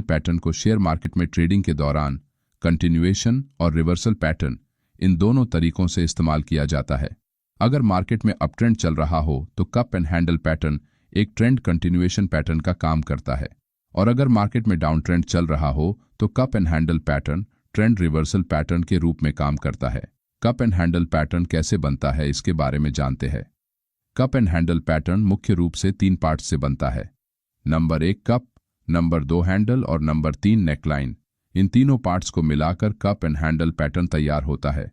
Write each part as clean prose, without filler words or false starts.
Pattern को share market में trading के दौरान कंटिन्यूएशन और रिवर्सल पैटर्न, इन दोनों तरीकों से इस्तेमाल किया जाता है। अगर मार्केट में अप ट्रेंड चल रहा हो तो कप एंड हैंडल पैटर्न एक ट्रेंड कंटिन्यूएशन पैटर्न का काम करता है, और अगर मार्केट में डाउन ट्रेंड चल रहा हो तो cup and handle pattern trend reversal pattern के रूप में काम करता है। कप एंड हैंडल पैटर्न कैसे बनता है इसके बारे में जानते हैं। कप एंड हैंडल पैटर्न मुख्य रूप से 3 पार्ट से बनता है। नंबर 1 कप, नंबर 2 हैंडल और नंबर 3 नेकलाइन। इन तीनों पार्ट्स को मिलाकर कप एंड हैंडल पैटर्न तैयार होता है।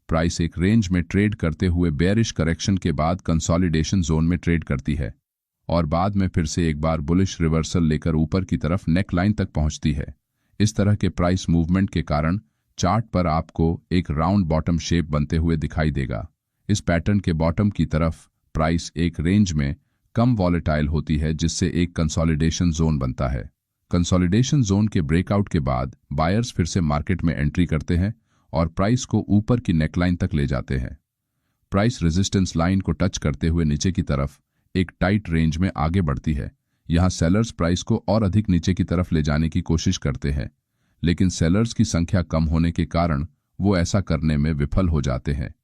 प्राइस एक रेंज में ट्रेड करते हुए बेयरिश करेक्शन के बाद कंसोलिडेशन जोन में ट्रेड करती है और बाद में फिर से एक बार बुलिश रिवर्सल लेकर ऊपर की तरफ नेकलाइन तक पहुंचती है। इस तरह के प्राइस मूवमेंट के कारण चार्ट पर आपको एक राउंड बॉटम शेप बनते हुए दिखाई देगा। इस पैटर्न के बॉटम की तरफ प्राइस एक रेंज में कम वॉलेटाइल होती है, जिससे एक कंसोलिडेशन जोन बनता है। कंसोलिडेशन जोन के ब्रेकआउट के बाद बायर्स फिर से मार्केट में एंट्री करते हैं और प्राइस को ऊपर की नेकलाइन तक ले जाते हैं। प्राइस रेजिस्टेंस लाइन को टच करते हुए नीचे की तरफ एक टाइट रेंज में आगे बढ़ती है। यहां सेलर्स प्राइस को और अधिक नीचे की तरफ ले जाने की कोशिश करते हैं, लेकिन सेलर्स की संख्या कम होने के कारण वो ऐसा करने में विफल हो जाते हैं।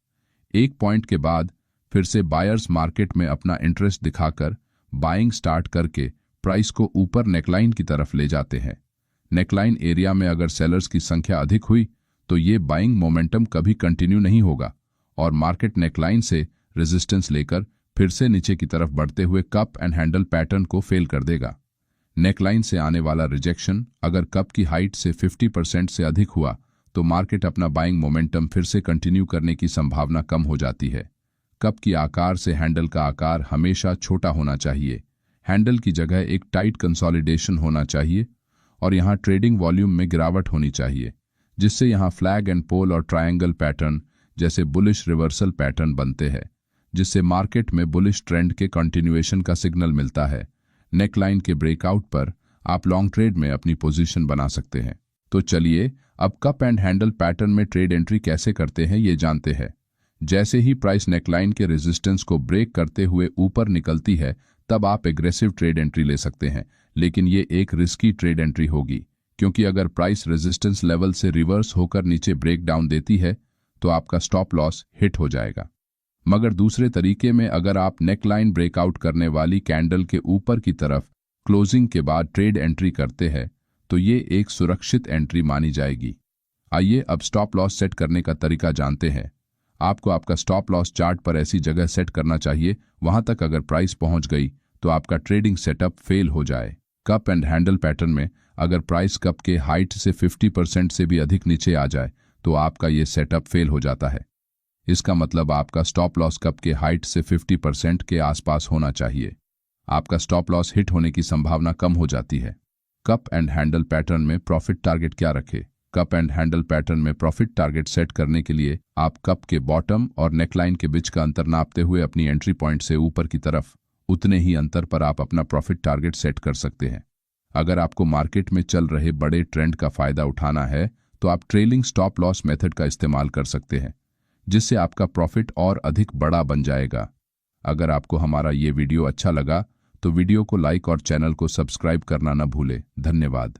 एक पॉइंट के बाद फिर से बायर्स मार्केट में अपना इंटरेस्ट दिखाकर बाइंग स्टार्ट करके प्राइस को ऊपर नेकलाइन की तरफ ले जाते हैं। नेकलाइन एरिया में अगर सेलर्स की संख्या अधिक हुई तो ये बाइंग मोमेंटम कभी कंटिन्यू नहीं होगा और मार्केट नेकलाइन से रेजिस्टेंस लेकर फिर से नीचे की तरफ बढ़ते हुए कप एंड हैंडल पैटर्न को फेल कर देगा। नेकलाइन से आने वाला रिजेक्शन अगर कप की हाइट से 50% से अधिक हुआ तो मार्केट अपना बाइंग मोमेंटम फिर से कंटिन्यू करने की संभावना कम हो जाती है। कप की आकार से हैंडल का आकार हमेशा छोटा होना चाहिए। हैंडल की जगह एक टाइट कंसोलिडेशन होना चाहिए और यहाँ ट्रेडिंग वॉल्यूम में गिरावट होनी चाहिए, जिससे यहाँ फ्लैग एंड पोल और ट्रायंगल पैटर्न जैसे बुलिश रिवर्सल पैटर्न बनते हैं, जिससे मार्केट में बुलिश ट्रेंड के कंटिन्यूएशन का सिग्नल मिलता है। नेकलाइन के ब्रेकआउट पर आप लॉन्ग ट्रेड में अपनी पोजीशन बना सकते हैं। तो चलिए अब कप एंड हैंडल पैटर्न में ट्रेड एंट्री कैसे करते हैं ये जानते हैं। जैसे ही प्राइस नेकलाइन के रेजिस्टेंस को ब्रेक करते हुए ऊपर निकलती है तब आप एग्रेसिव ट्रेड एंट्री ले सकते हैं, लेकिन ये एक रिस्की ट्रेड एंट्री होगी, क्योंकि अगर प्राइस रेजिस्टेंस लेवल से रिवर्स होकर नीचे ब्रेक डाउन देती है तो आपका स्टॉप लॉस हिट हो जाएगा। मगर दूसरे तरीके में अगर आप नेकलाइन ब्रेकआउट करने वाली कैंडल के ऊपर की तरफ क्लोजिंग के बाद ट्रेड एंट्री करते हैं तो ये एक सुरक्षित एंट्री मानी जाएगी। आइए अब स्टॉप लॉस सेट करने का तरीका जानते हैं। आपको आपका स्टॉप लॉस चार्ट पर ऐसी जगह सेट करना चाहिए वहां तक अगर प्राइस पहुंच गई तो आपका ट्रेडिंग सेटअप फेल हो जाए। कप एंड हैंडल पैटर्न में अगर प्राइस कप के हाइट से 50% से भी अधिक नीचे आ जाए तो आपका ये सेटअप फेल हो जाता है। इसका मतलब आपका स्टॉप लॉस कप के हाइट से 50% के आसपास होना चाहिए। आपका स्टॉप लॉस हिट होने की संभावना कम हो जाती है। कप एंड हैंडल पैटर्न में प्रॉफिट टारगेट क्या रखें? कप एंड हैंडल पैटर्न में प्रॉफिट टारगेट सेट करने के लिए आप कप के बॉटम और नेकलाइन के बीच का अंतर नापते हुए अपनी एंट्री पॉइंट से ऊपर की तरफ उतने ही अंतर पर आप अपना प्रॉफिट टारगेट सेट कर सकते हैं। अगर आपको मार्केट में चल रहे बड़े ट्रेंड का फायदा उठाना है तो आप ट्रेलिंग स्टॉप लॉस मेथड का इस्तेमाल कर सकते हैं, जिससे आपका प्रॉफिट और अधिक बड़ा बन जाएगा। अगर आपको हमारा ये वीडियो अच्छा लगा तो वीडियो को लाइक और चैनल को सब्सक्राइब करना न भूलें। धन्यवाद।